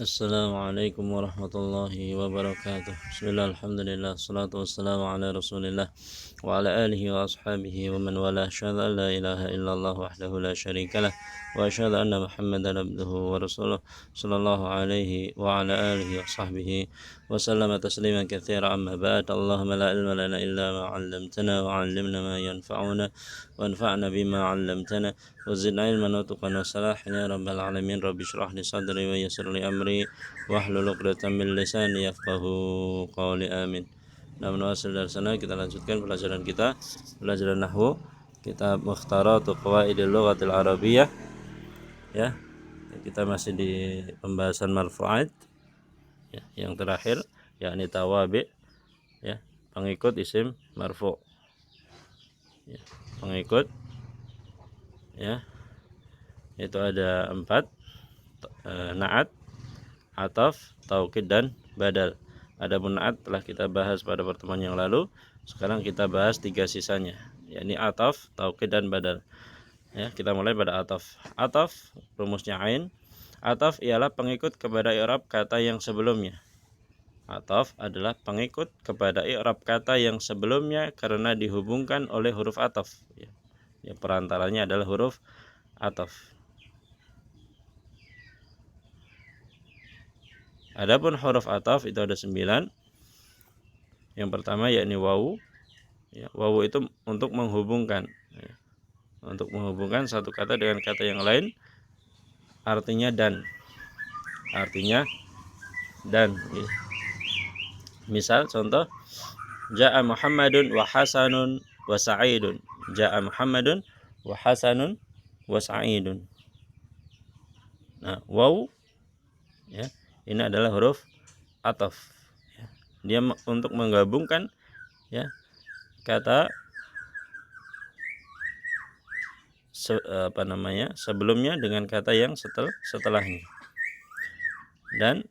السلام عليكم ورحمة الله وبركاته. بسم الله الحمد لله الصلاة والسلام على رسول الله وعلى آله وأصحابه ومن والاه. أشهد أن لا إله إلا الله وحده لا شريك له وأشهد أن محمدا عبده ورسوله صلى الله عليه وعلى آله وصحبه وسلم تسليما كثيرا. أما بعد، اللهم لا علم لنا إلا ما علمتنا وعلمنا ما ينفعنا وانفعنا بما علمتنا وزدنا علما وتقا وصلاحا يا رب العالمين. رب اشرح لي صدري ويسر لي أمري واhlul 'uqdatam min lisani yafqahu qawli. Amin. Nah, menuasil dari sana kita lanjutkan pelajaran kita, pelajaran nahwu, kitab Mukhtaratu Qawaidil Lughatil Arabiyyah. Ya, kita masih di pembahasan marfu'at, ya, yang terakhir yakni tawabi, ya, pengikut isim marfu'. Ya, pengikut, ya, itu ada 4, na'at, ataf, taukid, dan badal. Adapun na'at telah kita bahas pada pertemuan yang lalu. Sekarang kita bahas 3 sisanya, yakni ataf, taukid, dan badal. Ya, kita mulai pada ataf. Ataf rumusnya ain. Ataf ialah pengikut kepada i'rab kata yang sebelumnya. Ataf adalah pengikut kepada i'rab kata yang sebelumnya karena dihubungkan oleh huruf ataf. Ya, perantaranya adalah huruf ataf. Adapun huruf ataf itu ada 9. Yang pertama yakni wawu. Ya, wawu itu untuk menghubungkan, ya, untuk menghubungkan satu kata dengan kata yang lain, artinya dan. Artinya dan. Ya. Misal contoh, Ja'a Muhammadun wa Hasanun wa Sa'idun. Ja'a Muhammadun wa Hasanun wa Sa'idun. Nah, wawu, ya, ini adalah huruf ataf. Ya. Dia untuk menggabungkan, ya, kata sebelumnya dengan kata yang setelahnya. Dan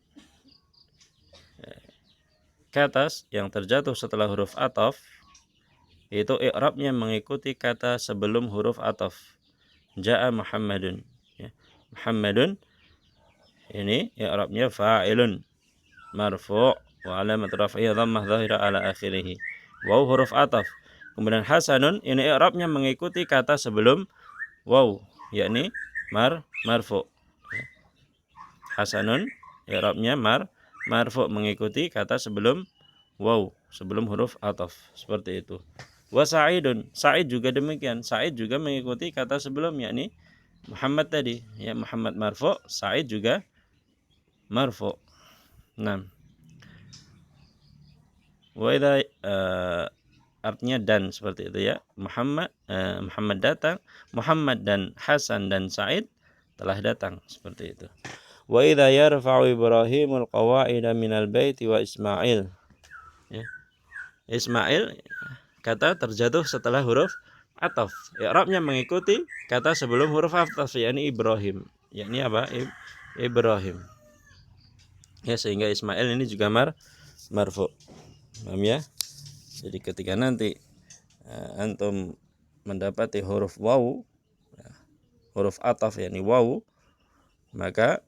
kata yang terjatuh setelah huruf ataf itu i'rabnya mengikuti kata sebelum huruf ataf. Ja'a Muhammadun, ya. Muhammadun ini i'rabnya fa'ilun marfu' wa alamat raf'ihi dhammah dhahira ala akhirih. Waw huruf ataf. Kemudian hasanun ini i'rabnya mengikuti kata sebelum waw, yakni marfu'. Hasanun i'rabnya marfu' mengikuti kata sebelum waw, sebelum huruf ataf, seperti itu. Wa Sa'idun, Sa'id juga demikian. Sa'id juga mengikuti kata sebelum, yakni Muhammad tadi, ya, Muhammad marfu', Sa'id juga marfu'. Nah, wa idza artinya dan, seperti itu, ya. Muhammad datang, Muhammad dan Hasan dan Sa'id telah datang, seperti itu. Wa idza yarfa'u Ibrahimul qawa'ida minal baiti wa Ismail. Ya. Ismail kata terjatuh setelah huruf ataf. I'rabnya mengikuti kata sebelum huruf ataf, yakni Ibrahim. Yakni apa? Ibrahim. Ya, sehingga Ismail ini juga marfu'. Paham, ya? Jadi ketika nanti antum mendapati huruf wawu, huruf ataf yakni wawu, maka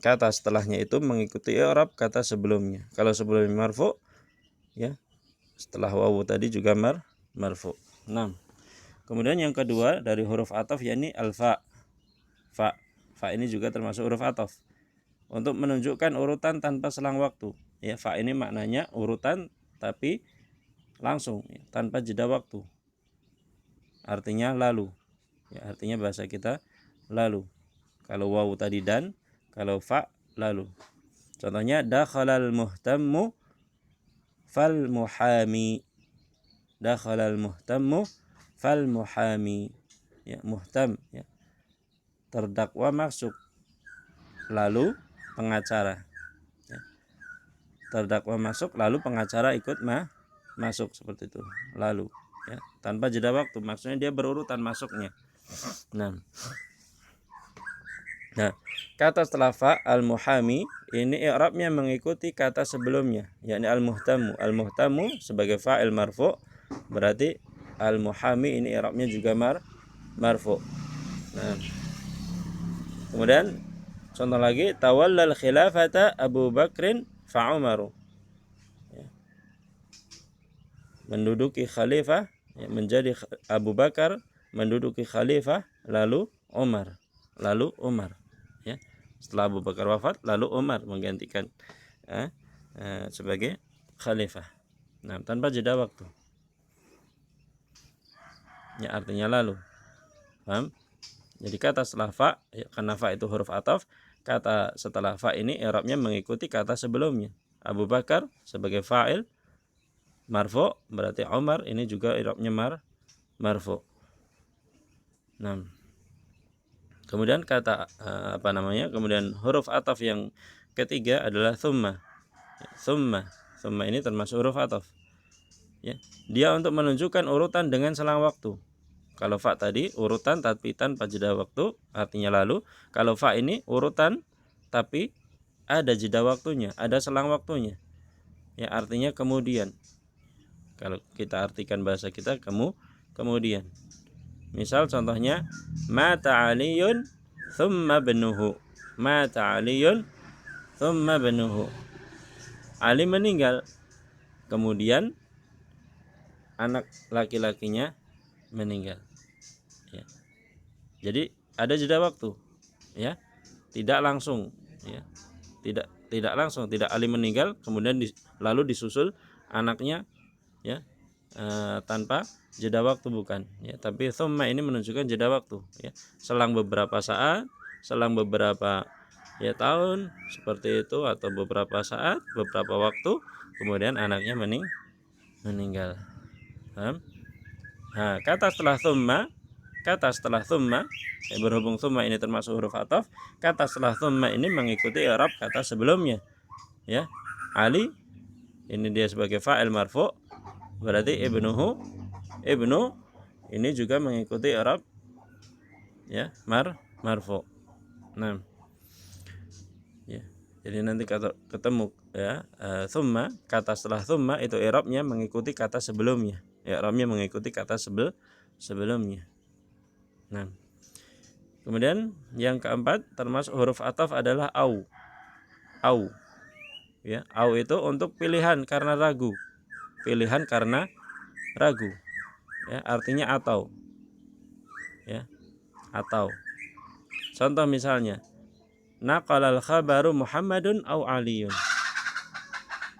kata setelahnya itu mengikuti i'rab kata sebelumnya. Kalau sebelumnya marfu', ya, setelah wawu tadi juga marfu'. Nah, kemudian yang kedua dari huruf ataf yakni al-fa. Fa ini juga termasuk huruf ataf. Untuk menunjukkan urutan tanpa selang waktu. Ya, fa ini maknanya urutan tapi langsung, ya, tanpa jeda waktu. Artinya lalu. Ya, artinya bahasa kita lalu. Kalau wawu tadi dan, kalau fa lalu. Contohnya dakhalal muhtammu fal muhami. Dakhalal muhtammu fal muhami. Ya, muhtam, ya, terdakwa masuk, lalu pengacara. Ya. Terdakwa masuk, lalu pengacara ikut masuk, seperti itu. Lalu, ya, tanpa jeda waktu, maksudnya dia berurutan masuknya. Nah, kata setelah fa al-muhami ini i'rabnya mengikuti kata sebelumnya, yakni al-muhtamu. Al-muhtamu sebagai fa'il marfu', berarti al-muhami ini i'rabnya juga marfu'. Nah, kemudian Contoh lagi, tawallal khilafata Abu Bakrin fa Umaru. Ya. Menduduki khalifah, ya, menjadi Abu Bakar menduduki khalifah, lalu Umar. Ya. Setelah Abu Bakar wafat, lalu Umar menggantikan sebagai khalifah. Nah, tanpa jeda waktu. Ya, artinya lalu. Paham? Jadi kata setelah fa, ya, karena fa itu huruf ataf, kata setelah fa ini i'rabnya mengikuti kata sebelumnya. Abu Bakar sebagai fa'il marfu, berarti Umar ini juga i'rabnya marfu. Nah, kemudian kata kemudian huruf ataf yang ketiga adalah thumma. Thumma ini termasuk huruf ataf. Ya, dia untuk menunjukkan urutan dengan selang waktu. Kalau fa tadi urutan tapi tanpa jeda waktu, artinya lalu. Kalau fa ini urutan tapi ada jeda waktunya, ada selang waktunya. Ya, artinya kemudian. Kalau kita artikan bahasa kita kemudian. Misal contohnya mata Aliyun thumma benuhu. Mata Aliyun thumma benuhu. Ali meninggal, kemudian anak laki-lakinya meninggal. Ya. Jadi ada jeda waktu, ya, tidak langsung, ya, tidak langsung, tidak Ali meninggal kemudian lalu disusul anaknya, ya, tanpa jeda waktu, bukan, ya, tapi thumma ini menunjukkan jeda waktu, ya, selang beberapa saat, selang beberapa, ya, tahun seperti itu, atau beberapa saat, beberapa waktu, kemudian anaknya meninggal. Paham? Nah, kata setelah thumma, ya, berhubung thumma ini termasuk huruf ataf, kata setelah thumma ini mengikuti i'rab kata sebelumnya. Ya, Ali ini dia sebagai fa'il marfu, berarti ibnu ini juga mengikuti i'rab, ya, marfu. Nah, ya, jadi nanti ketemu, ya, thumma, kata setelah thumma itu i'rabnya mengikuti kata sebelumnya. I'rabnya mengikuti kata sebelumnya. Nah, kemudian yang keempat termasuk huruf ataf adalah au. Ya, au itu untuk pilihan karena ragu. Pilihan karena ragu. Ya, artinya atau. Ya, atau. Contoh misalnya, naqalal khabaru Muhammadun au Aliyun.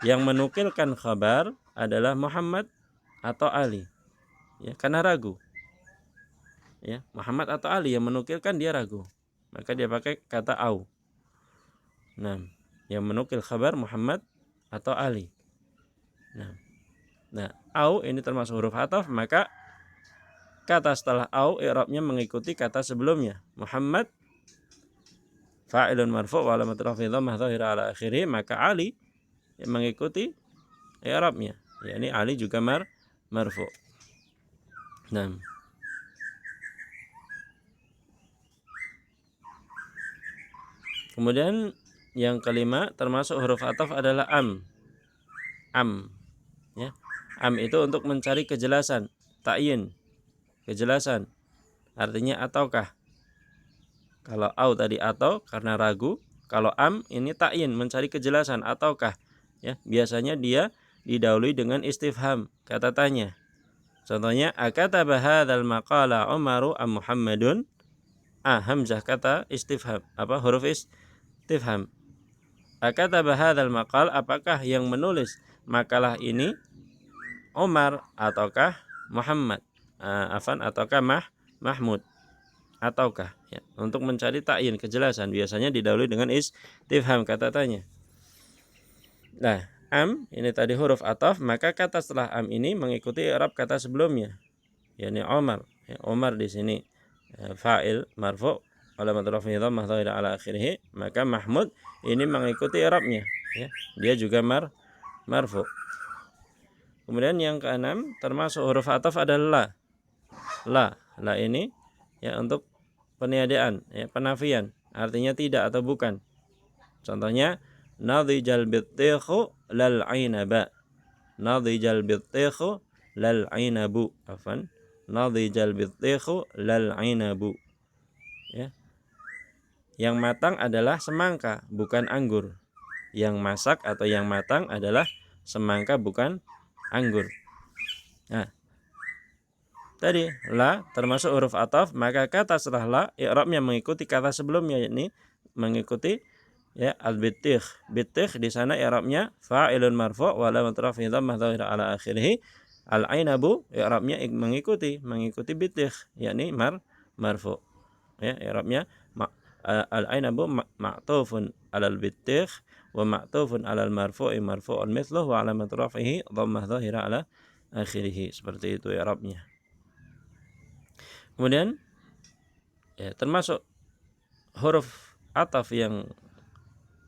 Yang menukilkan khabar adalah Muhammad atau Ali. Ya, karena ragu. Ya, Muhammad atau Ali yang menukilkan, dia ragu. Maka dia pakai kata au. Nah, yang menukil khabar Muhammad atau Ali. Nah, au ini termasuk huruf ataf, maka kata setelah au i'rabnya mengikuti kata sebelumnya. Muhammad fa'ilun marfu' wa alamat raf'i dhammah dhahira ala akhirih, maka Ali yang mengikuti i'rabnya, yakni Ali juga marfu'. Nah, kemudian yang kelima termasuk huruf ataf adalah am. Ya. Am itu untuk mencari kejelasan, ta'yin, kejelasan. Artinya ataukah. Kalau au tadi atau karena ragu, kalau am ini ta'yin, mencari kejelasan, ataukah. Ya, biasanya dia didahului dengan istifham, kata tanya. Contohnya, akataba hadzal maqala Umaru am Muhammadun? Hamzah kata istifham, huruf istifham. Akataba hadzal maqal, apakah yang menulis makalah ini Umar ataukah Muhammad? Ataukah Mahmud? Ataukah, ya, untuk mencari ta'yin, kejelasan, biasanya didahului dengan istifham, kata tanya. Nah, am ini tadi huruf ataf, maka kata setelah am ini mengikuti i'rab kata sebelumnya, yakni Umar. Ya, Umar di sini fa'il marfu' alamat raf'ihi dhammah dhahira ala akhirih, maka Mahmud ini mengikuti i'rabnya, ya, dia juga marfu'. Kemudian yang keenam termasuk huruf ataf adalah la ini, ya, untuk peniadaan, ya, penafian, artinya tidak atau bukan. Contohnya, nadhijal bittikhu lal ainaba. Nadhijal bittikhu lal ainabu. Nadhijal bittikhu lal ainabu. Ya. Yang matang adalah semangka, bukan anggur. Yang masak atau yang matang adalah semangka, bukan anggur. Nah, tadi la termasuk huruf ataf, maka kata setelah la i'rabnya mengikuti kata sebelumnya, yakni mengikuti ya al-bitikh. Bitikh di sana i'rabnya fa'ilun marfu' wa alamat raf'ihi dhammah dhahirah ala akhirih. Al-ainabu i'rabnya mengikuti bitikh, yakni marfu'. Ya, i'rabnya al-ainabu ma'tufun 'alal bitikh wa ma'tufun 'alal marfu'i marfu'un mithluhu wa alamat raf'ihi dhammah dhahirah ala akhirih. Seperti itu i'rabnya. Kemudian ya, termasuk huruf ataf yang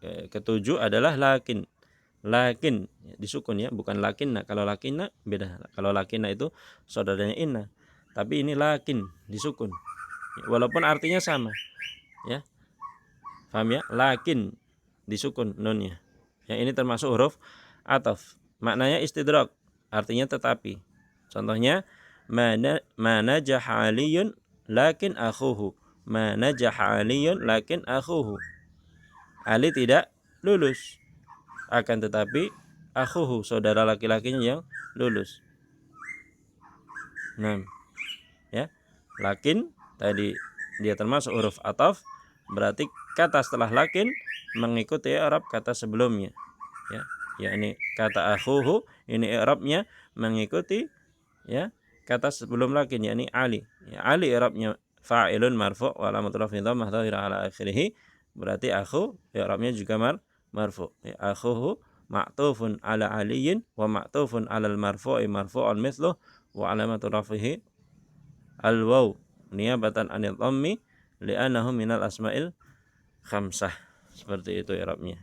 ketujuh adalah lakin. Lakin ya, disukun ya, bukan lakinna. Kalau lakinna beda. Kalau lakinna itu saudaranya inna. Tapi ini lakin disukun. Ya, walaupun artinya sama. Ya. Paham ya? Lakin disukun nunnya. Ya, ini termasuk huruf ataf. Maknanya istidrak, artinya tetapi. Contohnya ma najaha aliyun lakin akhuhu. Ma najaha aliyun lakin akhuhu. Ali tidak lulus, akan tetapi akhuhu, saudara laki-lakinya yang lulus. Nah, ya. Lakin tadi dia termasuk huruf ataf, berarti kata setelah lakin mengikuti i'rab kata sebelumnya. Ya, yakni kata akhuhu ini i'rabnya mengikuti ya kata sebelum lakin, yakni Ali. Ya, Ali i'rabnya fa'ilun marfu' wa alamat raf'ihi dhammah dhahirah ala akhirih. Berarti akhu i'rabnya juga marfu'. Ya, akhuhu ma'tufun ala aliyin wa ma'tufun ala al-marfu'i marfu'un mithluh wa alamat raf'ihi al-waw niyabatan 'anil dhammi li'annahu minal asma'il khamsah. Seperti itu i'rabnya.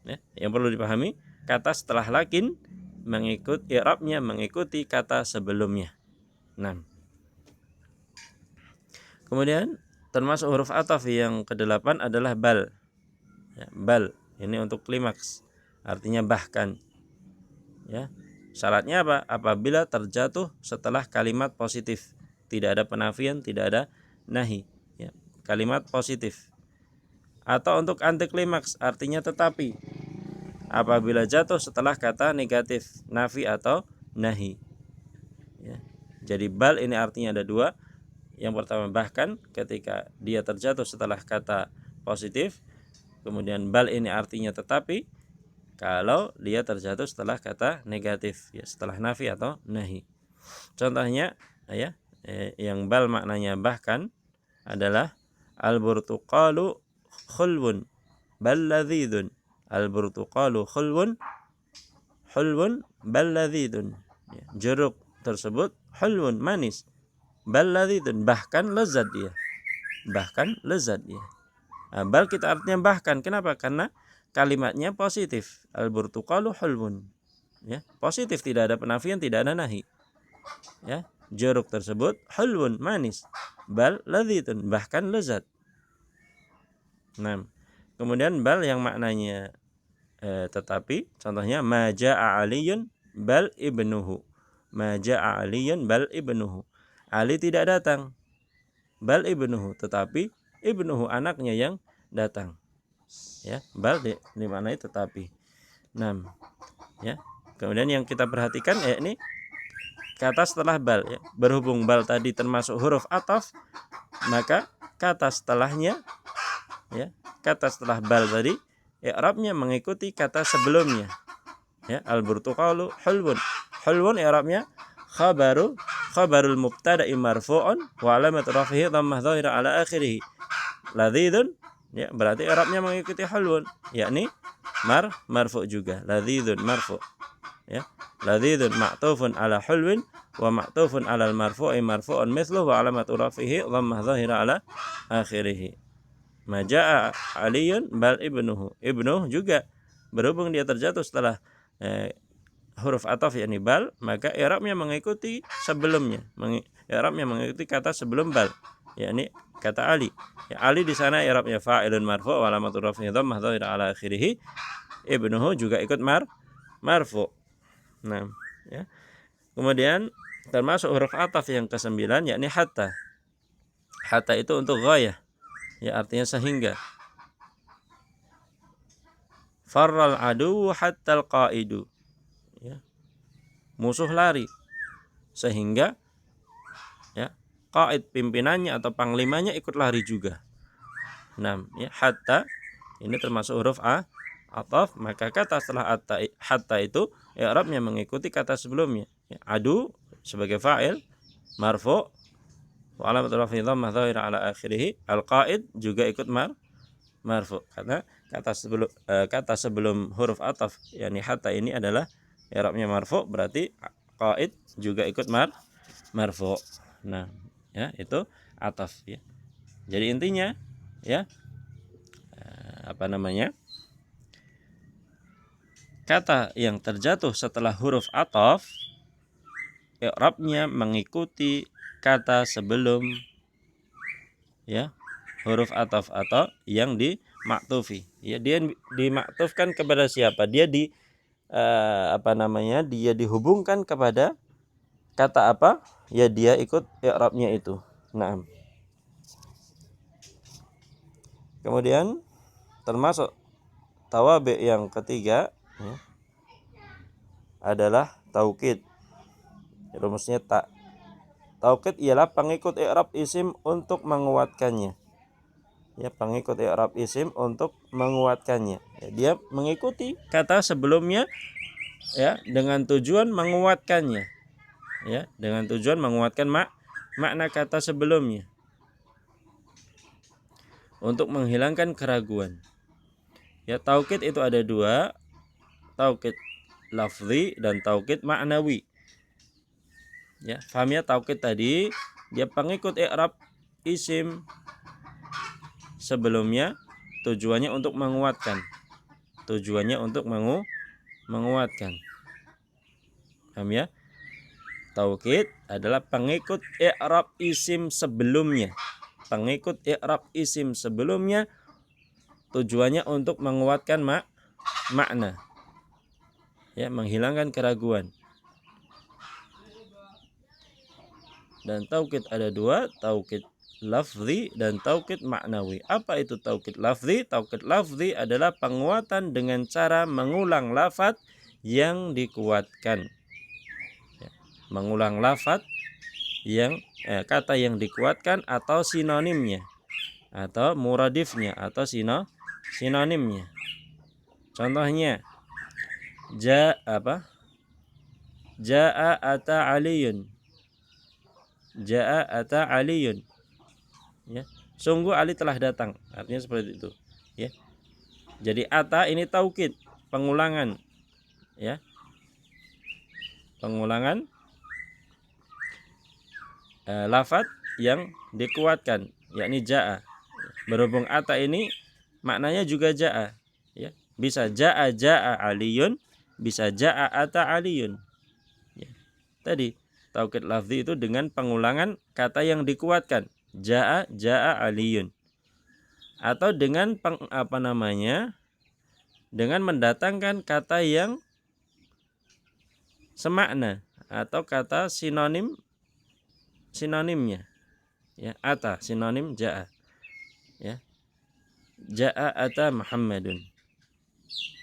Ya, yang perlu dipahami, kata setelah lakin i'rabnya mengikuti kata sebelumnya. Nah, kemudian termasuk huruf ataf yang ke-8 adalah bal. Ya, bal ini untuk klimaks, artinya bahkan. Ya, syaratnya apa? Apabila terjatuh setelah kalimat positif, tidak ada penafian, tidak ada nahi. Ya, kalimat positif. Atau untuk anti klimaks, artinya tetapi, apabila jatuh setelah kata negatif, nafi atau nahi. Ya. Jadi bal ini artinya ada dua. Yang pertama bahkan, ketika dia terjatuh setelah kata positif. Kemudian bal ini artinya tetapi kalau dia terjatuh setelah kata negatif, ya, setelah nafi atau nahi. Contohnya ya, yang bal maknanya bahkan adalah al-burtuqalu khulwun bal ladzidun. Al-burtuqalu khulwun bal ladzidun. Ya, jeruk tersebut hulwun, manis, bal ladzidun, bahkan lezat dia. Bahkan lezat dia. Bal kita artinya bahkan. Kenapa? Karena kalimatnya positif. Al-burtuqalu hulwun. Ya, positif, tidak ada penafian, tidak ada nahi. Ya, jeruk tersebut hulwun, manis, bal ladzidun, bahkan lezat. Nah, kemudian bal yang maknanya tetapi, contohnya ma jaa aliyun bal ibnuhu. Ma jaa aliyun bal ibnuhu. Ali tidak datang, bal ibnuhu, tetapi ibnuhu, anaknya yang datang. Ya, bal dimaknai tetapi. Nah, ya. Kemudian yang kita perhatikan ya ini kata setelah bal, ya. Berhubung bal tadi termasuk huruf ataf, maka kata setelahnya, ya, kata setelah bal tadi i'rabnya mengikuti kata sebelumnya. Ya, al-burtuqalu hulwun. Hulwun i'rabnya khabarul mubtada'i marfu'un wa alamat raf'ihi dhammah dhahirah ala akhirih. Ladzidun, ya, berarti i'rabnya mengikuti hulwun, yakni marfu' juga. Ladzidun marfu'. Ya, ladzidun ma'tufun ala hulwin wa ma'tufun ala al-marfu'i marfu'un mithluhu wa alamat raf'ihi dhammah dhahirah ala akhirih. Maja'a aliyun bal ibnuhu. Ibnuh juga berhubung dia terjatuh setelah huruf ataf yakni bal, maka i'rabnya mengikuti sebelumnya. I'rabnya mengikuti kata sebelum bal, yakni kata Ali. Ya, Ali di sana i'rabnya fa'ilun marfu' wa alamatu raf'ihi dhammah dhahirah ala akhirih. Ibnuhu juga ikut marfu'. Nah, ya. Kemudian termasuk huruf ataf yang ke-9 yakni hatta. Hatta itu untuk ghayah. Ya, artinya sehingga. Farral adu hatta al-qaidu. Ya, musuh lari sehingga ya qaid pimpinannya atau panglimanya ikut lari juga. 6 ya, hatta ini termasuk huruf ataf, maka kata setelah hatta itu i'rabnya mengikuti kata sebelumnya. Ya, adu sebagai fa'il marfu' wa alamatul raf'i dhammah dhahirah ala akhirih, al-qaid juga ikut marfu' karena kata sebelum huruf ataf yakni hatta ini adalah i'rabnya marfu', berarti qaid juga ikut marfu'. Nah, ya itu ataf ya. Jadi intinya ya kata yang terjatuh setelah huruf ataf i'rabnya mengikuti kata sebelum ya huruf ataf atau yang dimaktufi. Ya, dia dimaktufkan kepada siapa? Dia dia dihubungkan kepada kata apa? Ya, dia ikut i'rabnya itu. Nah, kemudian termasuk tawabi yang ketiga ya, adalah taukid. Rumusnya tak. Taukid ialah pengikut i'rab isim untuk menguatkannya. Ya, pengikut i'rab isim untuk menguatkannya. Ya, dia mengikuti kata sebelumnya ya dengan tujuan menguatkannya. Ya, dengan tujuan menguatkan makna kata sebelumnya. Untuk menghilangkan keraguan. Ya, taukid itu ada dua, taukid lafzi dan taukid ma'nawi. Ya, paham ya, taukid tadi dia pengikut i'rab isim sebelumnya, tujuannya untuk menguatkan. Tujuannya untuk menguatkan. Paham ya? Taukid adalah pengikut i'rab isim sebelumnya. Pengikut i'rab isim sebelumnya tujuannya untuk menguatkan makna. Ya, menghilangkan keraguan. Dan taukid ada dua, taukid lafzi dan taukid maknawi. Apa itu taukid lafzi? Taukid lafzi adalah penguatan dengan cara mengulang lafaz yang dikuatkan. Ya, mengulang lafaz yang kata yang dikuatkan atau sinonimnya atau muradifnya atau sinonimnya. Contohnya Ja'a ata Aliyun. Ja'a ata Aliyun. Ya. Sungguh Ali telah datang. Artinya seperti itu. Ya. Jadi ata ini taukid, pengulangan. Ya. Pengulangan lafaz yang dikuatkan, yakni ja'a. Berhubung ata ini maknanya juga ja'a. Ya. Bisa ja'a Aliyun, bisa ja'a ata Aliyun. Ya. Tadi taukid lafzi itu dengan pengulangan kata yang dikuatkan. Ja'a Aliyun. Atau dengan dengan mendatangkan kata yang semakna atau kata sinonimnya. Ya, ata sinonim ja'a. Ya. Ja'a ata Muhammadun.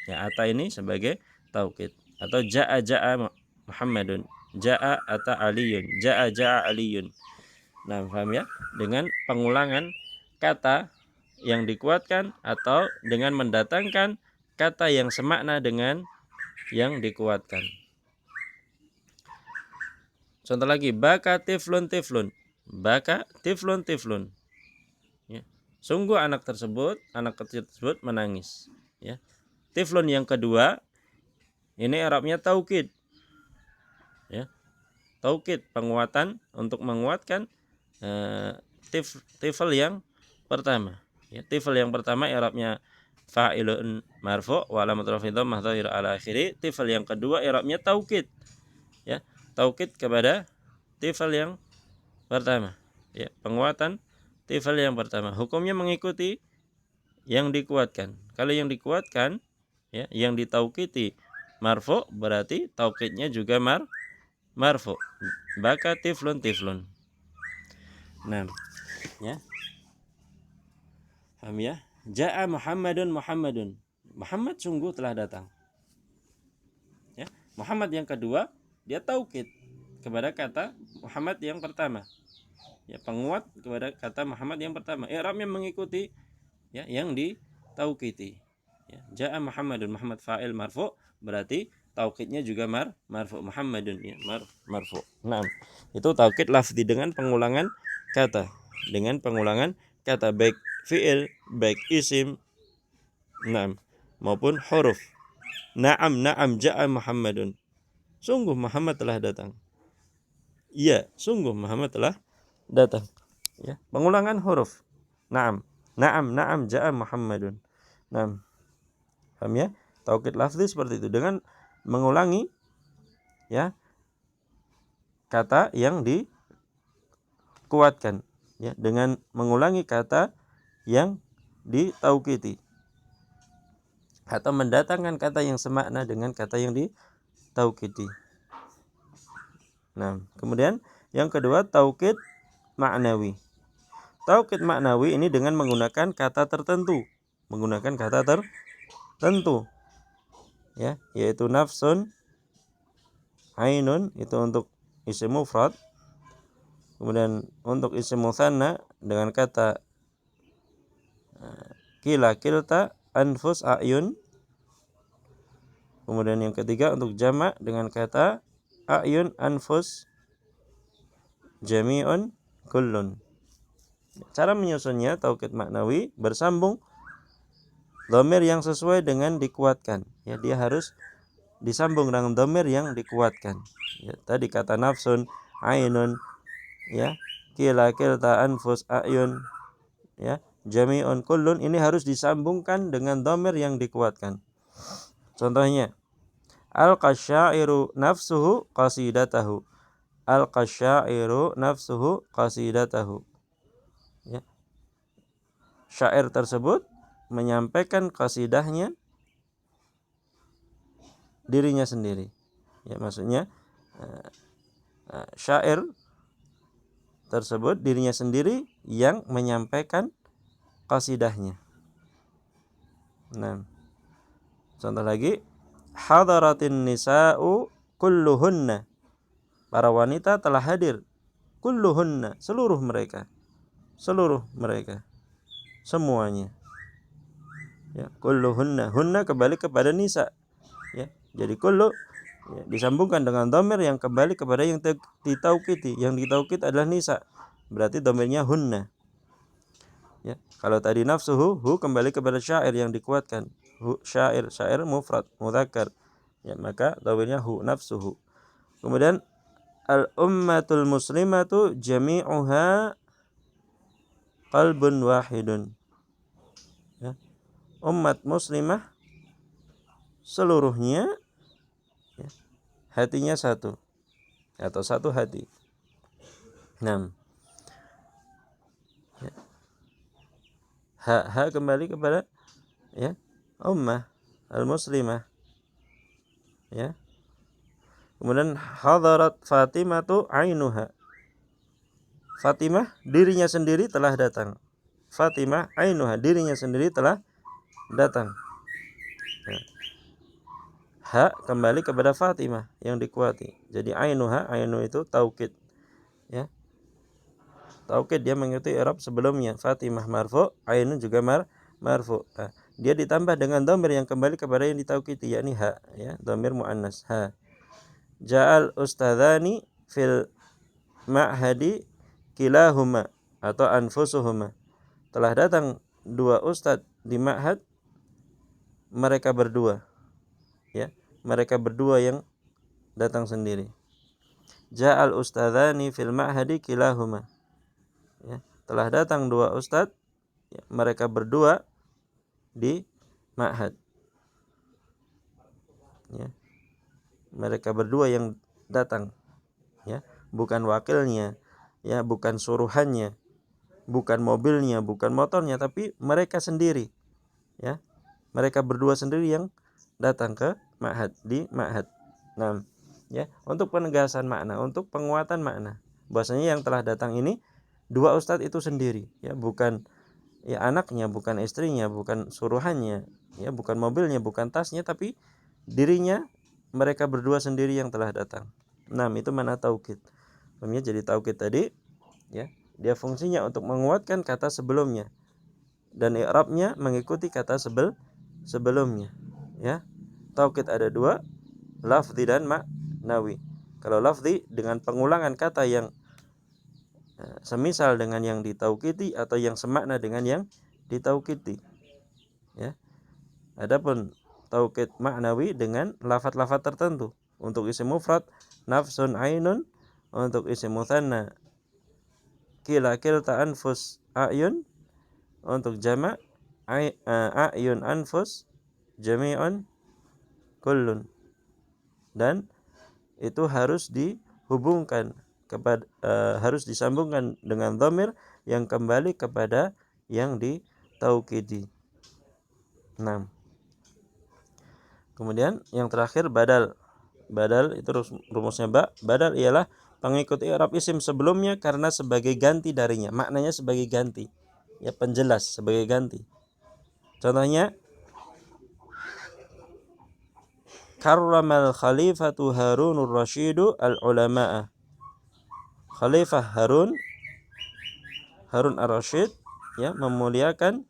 Ya, ata ini sebagai taukid. Atau ja'a Muhammadun. Ja'a ata Aliyun. Ja'a Aliyun. Nah, paham ya? Dengan pengulangan kata yang dikuatkan atau dengan mendatangkan kata yang semakna dengan yang dikuatkan. Contoh lagi, baka tiflun tiflun. Baka tiflun tiflun. Ya. Sungguh anak kecil tersebut menangis. Ya. Tiflun yang kedua, ini i'rabnya taukid. Ya. Taukid, penguatan untuk menguatkan tifl yang pertama. Ya, tifl yang pertama i'rabnya fa'ilun marfu' wa alamatul raf'i dhammah dhahirah ala akhirih. Tifl yang kedua i'rabnya taukid. Ya, taukid kepada tifl yang pertama. Ya, penguatan tifl yang pertama. Hukumnya mengikuti yang dikuatkan. Kalau yang dikuatkan, ya, yang ditaukiti marfu, berarti taukidnya juga marfu. Baka tiflun tiflun. Nah, ya. Paham ya? Ja'a Muhammadun Muhammadun. Muhammad sungguh telah datang. Ya. Muhammad yang kedua, dia taukid kepada kata Muhammad yang pertama. Ya, penguat kepada kata Muhammad yang pertama. I'rabnya mengikuti ya yang ditaukiti. Ya, Ja'a Muhammadun, Muhammad fa'il marfu, berarti taukidnya juga marfu Muhammadun ya, marfu. Nah, itu taukid lafzi dengan pengulangan kata. Dengan pengulangan kata baik fi'il, baik isim, nah, maupun huruf. Na'am ja'a Muhammadun. Sungguh Muhammad telah datang. Iya, sungguh Muhammad telah datang. Ya, pengulangan huruf. Na'am ja'a Muhammadun. Nah, paham ya? Taukid lafzi seperti itu dengan mengulangi ya kata yang dikuatkan ya, dengan mengulangi kata yang ditaukiti atau mendatangkan kata yang semakna dengan kata yang ditaukiti. Nah, kemudian yang kedua taukid maknawi. Taukid maknawi ini dengan menggunakan kata tertentu, ya, yaitu nafsun, ainun itu untuk isim mufrad. Kemudian untuk isim mutsanna dengan kata kila, kilta, anfus, ayun. Kemudian yang ketiga untuk jamak dengan kata ayun, anfus, jami'un, kullun. Cara menyusunnya taukid maknawi bersambung dhamir yang sesuai dengan dikuatkan. Ya, dia harus disambung dengan dhamir yang dikuatkan. Ya, tadi kata nafsun, ainun, ya, kila, kilta, anfus, ayun, ya, jami'un, kullun, ini harus disambungkan dengan dhamir yang dikuatkan. Contohnya, al-qasyairu nafsuhu qasidatahu. Al-qasyairu nafsuhu qasidatahu. Ya. Syair tersebut menyampaikan qasidahnya dirinya sendiri. Ya, maksudnya syair tersebut dirinya sendiri yang menyampaikan qasidahnya. Nah, contoh lagi, hadaratin nisa'u kulluhunna. Para wanita telah hadir. Kulluhunna, seluruh mereka. Semuanya. Ya, kulluhunna. Hunna kembali kepada nisa. Ya, jadi kullu ya, disambungkan dengan dhamir yang kembali kepada yang ditaukiti. Yang ditaukit adalah nisa. Berarti dhamirnya hunna. Ya, kalau tadi nafsuhu, hu kembali kepada syair yang dikuatkan. Hu, syair mufrad, mudzakkar. Ya, maka dhamirnya hu, nafsuhu. Kemudian al-ummatul muslimatu jami'uha qalbun wahidun. Ya. Umat muslimah seluruhnya ya, hatinya satu atau satu hati. 6. Ya. Ha kembali kepada ya ummah al-muslimah. Ya. Kemudian hadarat Fatimatu ainuha. Fatimah dirinya sendiri telah datang. Fatimah ainuha, dirinya sendiri telah datang. Ya. Ha kembali kepada Fatimah yang dikuati. Jadi ainuha, ainu itu taukid. Ya. Taukid dia mengikuti i'rab sebelumnya. Fatimah marfu, ainu juga marfu. Nah, dia ditambah dengan dhamir yang kembali kepada yang ditaukidi, yakni ha, ya, dhamir muannas ha. Ja'al ustadzani fil ma'hadi kilahuma atau anfusuhuma. Telah datang dua ustadz di ma'had, mereka berdua. Ya, mereka berdua yang datang sendiri. Ja'al ustadzani fil ma'hadi kilahuma. Ya, telah datang dua ustadz, ya, mereka berdua di ma'had. Ya. Mereka berdua yang datang. Ya, bukan wakilnya, ya, bukan suruhannya, bukan mobilnya, bukan motornya, tapi mereka sendiri. Ya. Mereka berdua sendiri yang datang ke ma'had, di ma'had. Nah, ya, untuk penegasan makna, untuk penguatan makna, bahwasanya yang telah datang ini dua ustadz itu sendiri, ya, bukan ya anaknya, bukan istrinya, bukan suruhannya, ya bukan mobilnya, bukan tasnya, tapi dirinya, mereka berdua sendiri yang telah datang. Nah, itu mana taukid. Jadi taukid tadi, ya, dia fungsinya untuk menguatkan kata sebelumnya dan i'rabnya mengikuti kata sebelumnya. Ya, taukid ada dua, lafzi dan maknawi. Kalau lafzi dengan pengulangan kata yang semisal dengan yang ditaukidi atau yang semakna dengan yang ditaukidi. Ya. Adapun taukid maknawi dengan lafaz-lafaz tertentu. Untuk isim mufrad nafsun ainun, untuk isim mutsanna kila kilta anfus ayun, untuk jamak ayun anfus jami'un kullun. Dan itu harus dihubungkan kepada harus disambungkan dengan dhamir yang kembali kepada yang ditaukidi. 6. Kemudian yang terakhir badal. Badal itu rumusnya badal ialah pengikut i'rab isim sebelumnya karena sebagai ganti darinya. Maknanya sebagai ganti. Ya, penjelas sebagai ganti. Contohnya karramal khalifatu Harunur Rasyidu al-ulama'a. Khalifah Harun ar-Rasyid, ya, memuliakan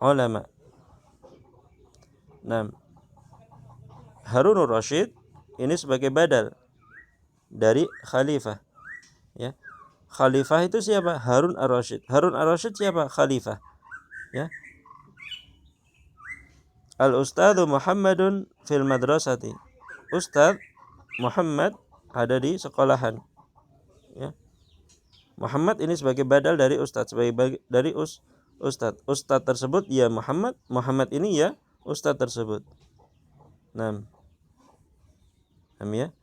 ulama. Nah, Harunur Rasyid ini sebagai badal dari khalifah. Ya. Khalifah itu siapa? Harun ar-Rasyid. Harun ar-Rasyid siapa? Khalifah. Ya. Al-Ustadzu Muhammadun fil madrasati. Ustadz Muhammad ada di sekolahan. Ya. Muhammad ini sebagai badal dari ustadz, sebagai dari ustadz. Ustadz tersebut ya Muhammad, Muhammad ini ya ustadz tersebut. Nah, ya.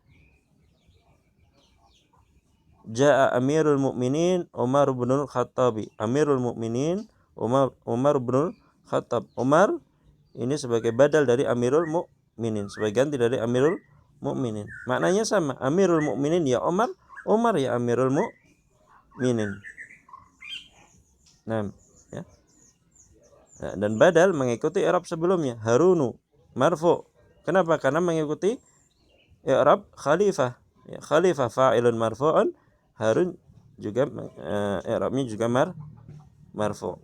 Ja'a Amirul Mukminin Umar bin Khattab. Amirul Mukminin Umar bin Khattab. Umar ini sebagai badal dari Amirul Mukminin, sebagai ganti dari Amirul Mukminin. Maknanya sama. Amirul Mukminin ya Umar, Umar ya Amirul Mukminin. Nah, ya. Nah, dan badal mengikuti i'rab sebelumnya. Harunu marfu. Kenapa? Karena mengikuti i'rab khalifah. Ya, khalifah fa'ilun marfu'un. Harun juga i'rabnya juga marfu.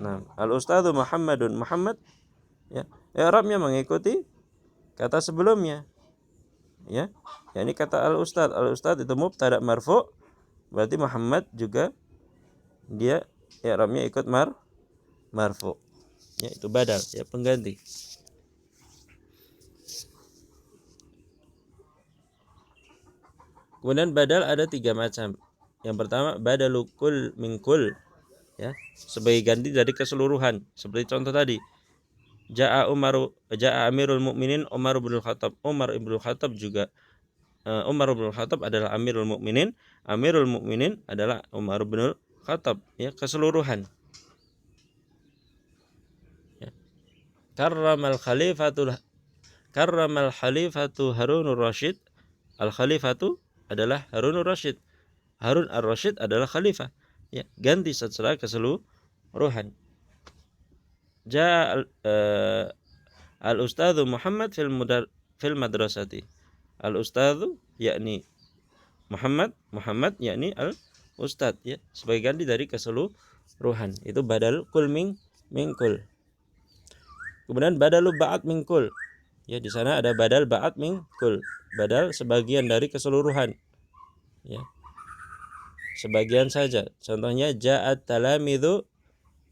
Nah, al-ustadzu Muhammadun, Muhammad, ya, i'rabnya mengikuti kata sebelumnya. Ya. Ini kata al-ustadz. Al-ustadz itu mubtada marfu, berarti Muhammad juga dia i'rabnya ikut marfu. Ya, itu badal, ya, pengganti. Kemudian badal ada 3 macam. Yang pertama badalu kul min kul, ya, sebagai ganti dari keseluruhan. Seperti contoh tadi. Ja'a Amirul Mukminin Umar bin Khattab. Umar bin Khattab juga Umar bin Khattab adalah Amirul Mukminin. Amirul Mukminin adalah Umar bin Khattab, ya, keseluruhan. Ya. Karramal khalifatu Harunur Rasyid. Al-khalifatu adalah Harunur Rasyid. Harun ar-Rasyid adalah khalifah. Ya, ganti secara keseluruhan. Al-ustadzu Muhammad fil madrasati. Al-ustadzu yakni Muhammad yakni al-ustadz, ya, sebagai ganti dari keseluruhan. Itu badal kul min kul. Kemudian badalu ba'at min kul. Ya, di sana ada badal ba'at min kul. Badal sebagian dari keseluruhan. Ya. Sebagian saja. Contohnya ja'at talamidhu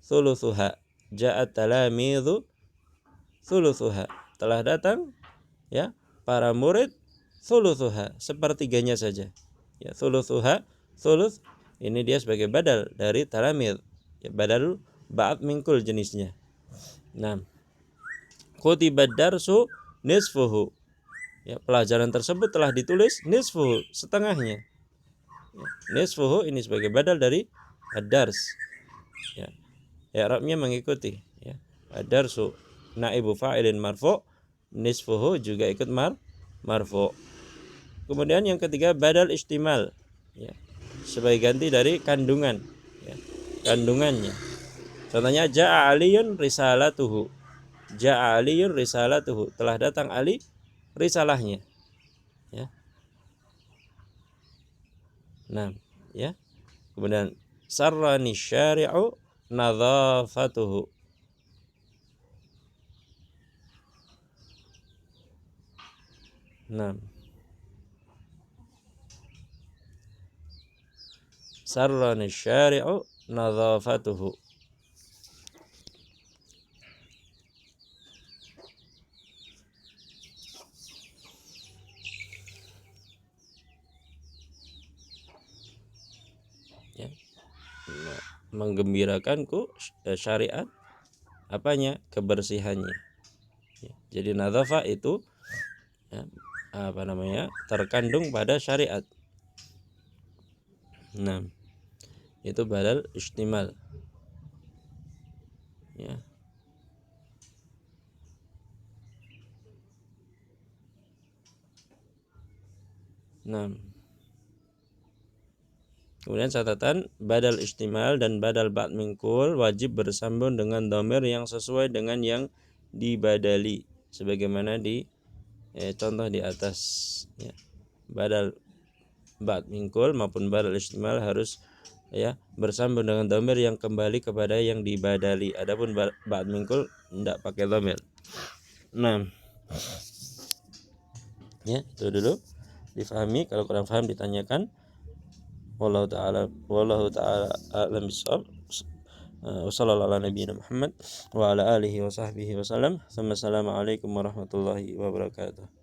thuluthuha. Ja'at talamidhu thuluthuha. Telah datang, ya, para murid thuluthuha, sepertiganya saja. Ya, thuluthuha, thuluth ini dia sebagai badal dari talamidh. Ya, badal ba'at min kul jenisnya. Nah, kutibad darsu nisfuhu. Ya, pelajaran tersebut telah ditulis nisfuhu, setengahnya. Ya, nisfuhu ini sebagai badal dari ad-dars. Ya, i'rabnya mengikuti, ya. Ad-darsu naibu fa'ilin marfu, nisfuhu juga ikut marfu. Kemudian yang ketiga badal istimal, ya, sebagai ganti dari kandungan. Ya. kandungannya. Contohnya ja'a Aliyun risalatuhu. Ja'a Aliyun risalatuhu. Telah datang Ali risalahnya. Ya. Nah, ya. Kemudian sarrani syari'u nadhafatuhu. Nah. Sarrani syari'u nadhafatuhu. Ya. Menggembirakanku syariat apanya? Kebersihannya. Ya. Jadi nadhafa itu ya, terkandung pada syariat. Nah, itu badal istimal. Ya. Nah, kemudian catatan badal istimal dan badal ba'd mingkul wajib bersambung dengan dhamir yang sesuai dengan yang dibadali sebagaimana di contoh di atas ya. Badal ba'd mingkul maupun badal istimal harus ya bersambung dengan dhamir yang kembali kepada yang dibadali. Adapun ba'd mingkul tidak pakai dhamir. Nah, ya itu dulu difahami. Kalau kurang paham ditanyakan. Wallahu ta'ala a'lam bissawab. Wa sallallahu ala nabiyyina Muhammad wa ala alihi wa sahbihi wa sallam. Assalamualaikum warahmatullahi wabarakatuh.